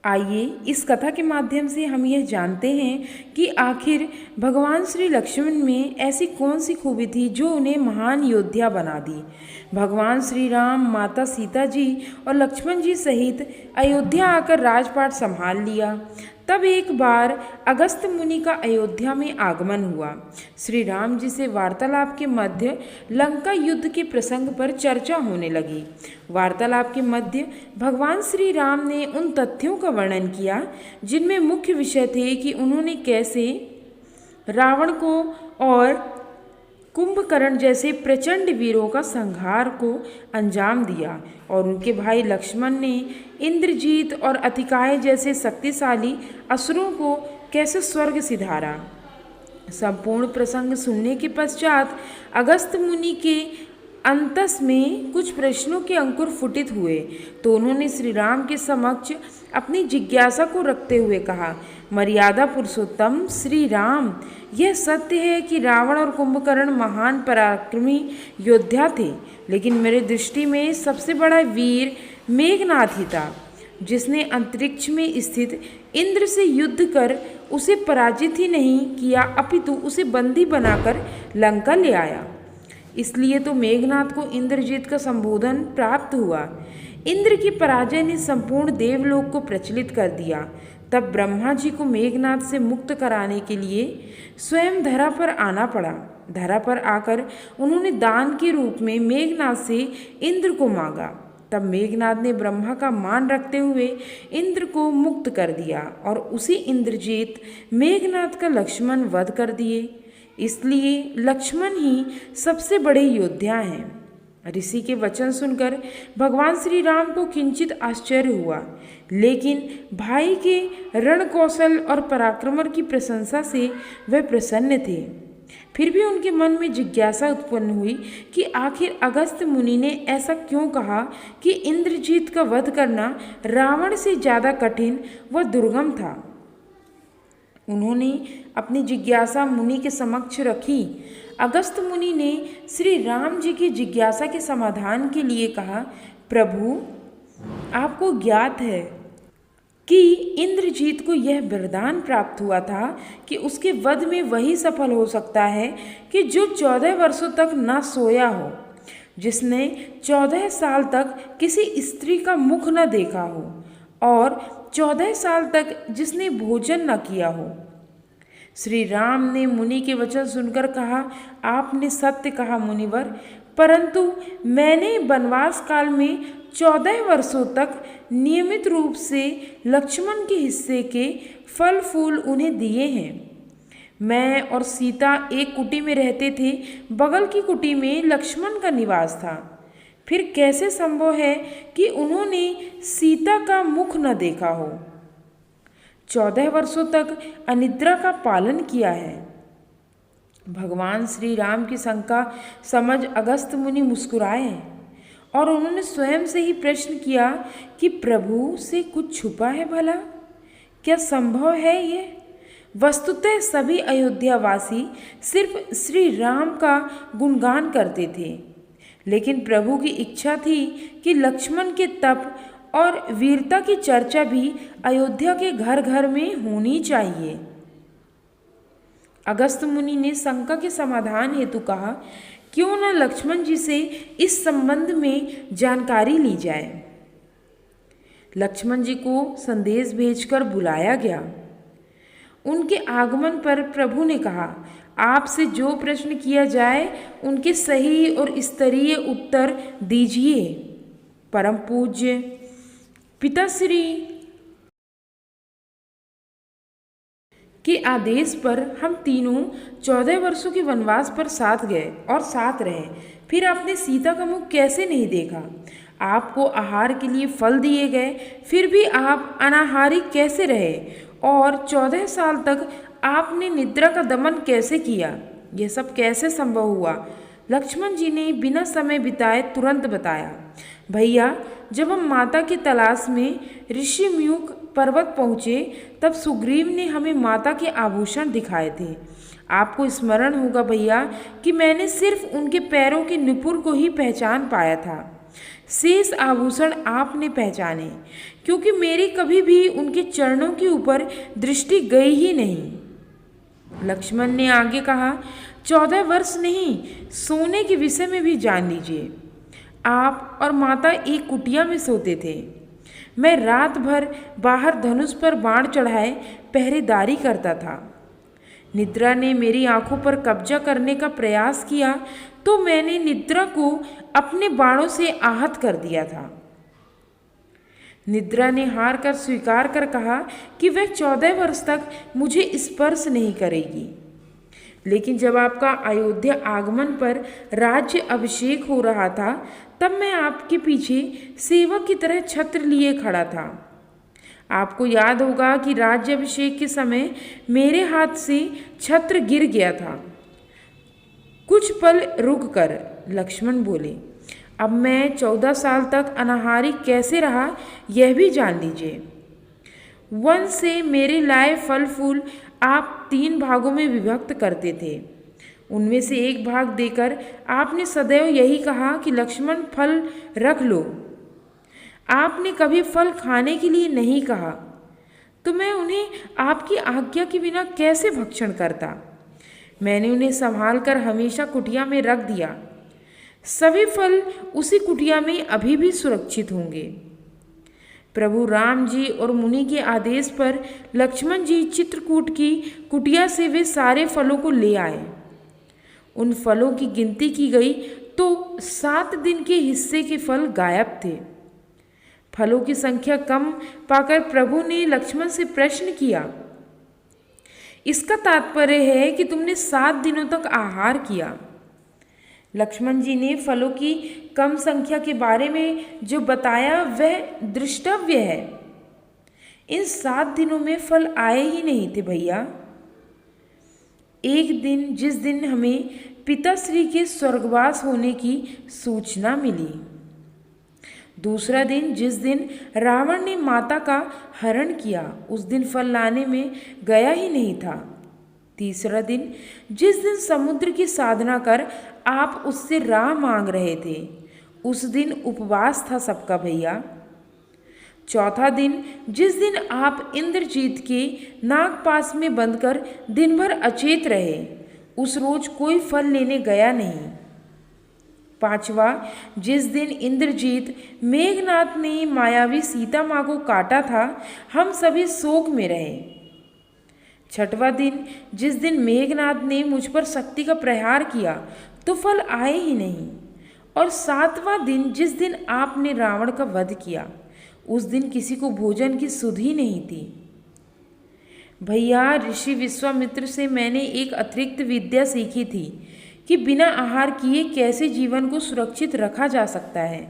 आइए इस कथा के माध्यम से हम यह जानते हैं कि आखिर भगवान श्री लक्ष्मण में ऐसी कौन सी खूबी थी जो उन्हें महान योद्धा बना दी। भगवान श्री राम, माता सीता जी और लक्ष्मण जी सहित अयोध्या आकर राजपाट संभाल लिया। तब एक बार अगस्त्य मुनि का अयोध्या में आगमन हुआ। श्री राम जी से वार्तालाप के मध्य लंका युद्ध के प्रसंग पर चर्चा होने लगी। वार्तालाप के मध्य भगवान श्री राम ने उन तथ्यों का वर्णन किया जिनमें मुख्य विषय थे कि उन्होंने कैसे रावण को और कुंभकर्ण जैसे प्रचंड वीरों का संहार को अंजाम दिया और उनके भाई लक्ष्मण ने इंद्रजीत और अतिकाय जैसे शक्तिशाली असुरों को कैसे स्वर्ग सिधारा। संपूर्ण प्रसंग सुनने के पश्चात अगस्त्य मुनि के अंतस में कुछ प्रश्नों के अंकुर फुटित हुए, तो उन्होंने श्री राम के समक्ष अपनी जिज्ञासा को रखते हुए कहा, मर्यादा पुरुषोत्तम श्री राम, यह सत्य है कि रावण और कुंभकर्ण महान पराक्रमी योद्धा थे, लेकिन मेरे दृष्टि में सबसे बड़ा वीर मेघनाथ ही था, जिसने अंतरिक्ष में स्थित इंद्र से युद्ध कर उसे पराजित ही नहीं किया अपितु उसे बंदी बनाकर लंका ले आया। इसलिए तो मेघनाथ को इंद्रजीत का संबोधन प्राप्त हुआ। इंद्र की पराजय ने संपूर्ण देवलोक को प्रचलित कर दिया। तब ब्रह्मा जी को मेघनाथ से मुक्त कराने के लिए स्वयं धरा पर आना पड़ा। धरा पर आकर उन्होंने दान के रूप में मेघनाथ से इंद्र को मांगा। तब मेघनाथ ने ब्रह्मा का मान रखते हुए इंद्र को मुक्त कर दिया और उसी इंद्रजीत मेघनाथ का लक्ष्मण वध कर दिए। इसलिए लक्ष्मण ही सबसे बड़े योद्धा हैं। ऋषि के वचन सुनकर भगवान श्री राम को किंचित आश्चर्य हुआ, लेकिन भाई के रण कौशल और पराक्रम की प्रशंसा से वह प्रसन्न थे। फिर भी उनके मन में जिज्ञासा उत्पन्न हुई कि आखिर अगस्त्य मुनि ने ऐसा क्यों कहा कि इंद्रजीत का वध करना रावण से ज़्यादा कठिन व दुर्गम था। उन्होंने अपनी जिज्ञासा मुनि के समक्ष रखी। अगस्त्य मुनि ने श्री राम जी की जिज्ञासा के समाधान के लिए कहा, प्रभु, आपको ज्ञात है कि इंद्रजीत को यह वरदान प्राप्त हुआ था कि उसके वध में वही सफल हो सकता है कि जो 14 वर्षों तक न सोया हो, जिसने 14 साल तक किसी स्त्री का मुख न देखा हो और 14 साल तक जिसने भोजन न किया हो। श्री राम ने मुनि के वचन सुनकर कहा, आपने सत्य कहा मुनिवर, परंतु मैंने वनवास काल में 14 वर्षों तक नियमित रूप से लक्ष्मण के हिस्से के फल फूल उन्हें दिए हैं। मैं और सीता एक कुटी में रहते थे, बगल की कुटी में लक्ष्मण का निवास था। फिर कैसे संभव है कि उन्होंने सीता का मुख न देखा हो। 14 वर्षों तक अनिद्रा का पालन किया है। भगवान श्री राम की शंका समझ अगस्त्य मुनि मुस्कुराए और उन्होंने स्वयं से ही प्रश्न किया कि प्रभु से कुछ छुपा है भला? क्या संभव है ये? वस्तुतः सभी अयोध्यावासी सिर्फ श्री राम का गुणगान करते थे, लेकिन प्रभु की इच्छा थी कि लक्ष्मण के तप और वीरता की चर्चा भी अयोध्या के घर घर में होनी चाहिए। अगस्त्य मुनि ने शंका के समाधान हेतु कहा, क्यों न लक्ष्मण जी से इस संबंध में जानकारी ली जाए। लक्ष्मण जी को संदेश भेजकर बुलाया गया। उनके आगमन पर प्रभु ने कहा, आपसे जो प्रश्न किया जाए उनके सही और स्तरीय उत्तर दीजिए। परम पूज्य पिताश्री के आदेश पर हम तीनों 14 वर्षों के वनवास पर साथ गए और साथ रहे। फिर आपने सीता का मुख कैसे नहीं देखा? आपको आहार के लिए फल दिए गए, फिर भी आप अनाहारी कैसे रहे? और 14 साल तक आपने निद्रा का दमन कैसे किया? यह सब कैसे संभव हुआ? लक्ष्मण जी ने बिना समय बिताए तुरंत बताया, भैया, जब हम माता की तलाश में ऋषिम्यूक पर्वत पहुँचे तब सुग्रीव ने हमें माता के आभूषण दिखाए थे। आपको स्मरण होगा भैया कि मैंने सिर्फ उनके पैरों के नुपुर को ही पहचान पाया था। शेष आभूषण आपने पहचाने, क्योंकि मेरी कभी भी उनके चरणों के ऊपर दृष्टि गई ही नहीं। लक्ष्मण ने आगे कहा, 14 वर्ष नहीं, सोने के विषय में भी जान लीजिए। आप और माता एक कुटिया में सोते थे। मैं रात भर बाहर धनुष पर बाण चढ़ाए पहरेदारी करता था। निद्रा ने मेरी आंखों पर कब्जा करने का प्रयास किया तो मैंने निद्रा को अपने बाणों से आहत कर दिया था। निद्रा ने हार कर स्वीकार कर कहा कि वह 14 वर्ष तक मुझे स्पर्श नहीं करेगी। लेकिन जब आपका अयोध्या आगमन पर राज्य अभिषेक हो रहा था, तब मैं आपके पीछे सेवक की तरह छत्र लिए खड़ा था। आपको याद होगा कि राज्य अभिषेक के समय मेरे हाथ से छत्र गिर गया था। कुछ पल रुक कर लक्ष्मण बोले, अब मैं 14 साल तक अनाहारी कैसे रहा यह भी जान लीजिए। वन से मेरे लाए फल फूल आप 3 भागों में विभक्त करते थे। उनमें से एक भाग देकर आपने सदैव यही कहा कि लक्ष्मण फल रख लो। आपने कभी फल खाने के लिए नहीं कहा, तो मैं उन्हें आपकी आज्ञा के बिना कैसे भक्षण करता। मैंने उन्हें संभाल कर हमेशा कुटिया में रख दिया। सभी फल उसी कुटिया में अभी भी सुरक्षित होंगे। प्रभु राम जी और मुनि के आदेश पर लक्ष्मण जी चित्रकूट की कुटिया से वे सारे फलों को ले आए। उन फलों की गिनती की गई तो 7 दिन के हिस्से के फल गायब थे। फलों की संख्या कम पाकर प्रभु ने लक्ष्मण से प्रश्न किया, इसका तात्पर्य है कि तुमने 7 दिनों तक आहार किया। लक्ष्मण जी ने फलों की कम संख्या के बारे में जो बताया वह दृष्टव्य है। इन 7 दिनों में फल आए ही नहीं थे भैया। एक दिन जिस दिन हमें पिताश्री के स्वर्गवास होने की सूचना मिली, दूसरा दिन जिस दिन रावण ने माता का हरण किया उस दिन फल लाने में गया ही नहीं था, तीसरा दिन जिस दिन समुद्र की साधना कर आप उससे राह मांग रहे थे उस दिन उपवास था सबका भैया, चौथा दिन जिस दिन आप इंद्रजीत के नागपास में बंधकर दिन भर अचेत रहे उस रोज कोई फल लेने गया नहीं, पांचवा जिस दिन इंद्रजीत मेघनाथ ने मायावी सीता माँ को काटा था हम सभी शोक में रहे, छठवां दिन जिस दिन मेघनाथ ने मुझ पर शक्ति का प्रहार किया तो फल आए ही नहीं, और 7वां दिन जिस दिन आपने रावण का वध किया उस दिन किसी को भोजन की सुध ही नहीं थी। भैया ऋषि विश्वामित्र से मैंने एक अतिरिक्त विद्या सीखी थी कि बिना आहार किए कैसे जीवन को सुरक्षित रखा जा सकता है।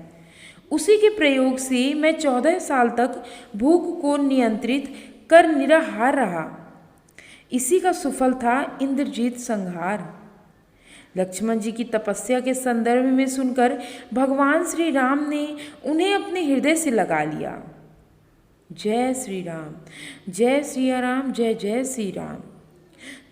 उसी के प्रयोग से मैं 14 साल तक भूख को नियंत्रित कर निराहार रहा। इसी का सुफल था इंद्रजीत संहार। लक्ष्मण जी की तपस्या के संदर्भ में सुनकर भगवान श्री राम ने उन्हें अपने हृदय से लगा लिया। जय श्री राम, जय श्री राम, जय जय श्री राम।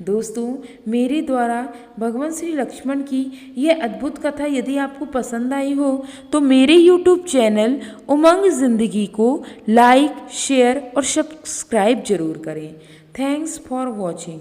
दोस्तों, मेरे द्वारा भगवान श्री लक्ष्मण की यह अद्भुत कथा यदि आपको पसंद आई हो तो मेरे YouTube चैनल उमंग ज़िंदगी को लाइक, शेयर और सब्सक्राइब जरूर करें। Thanks for watching.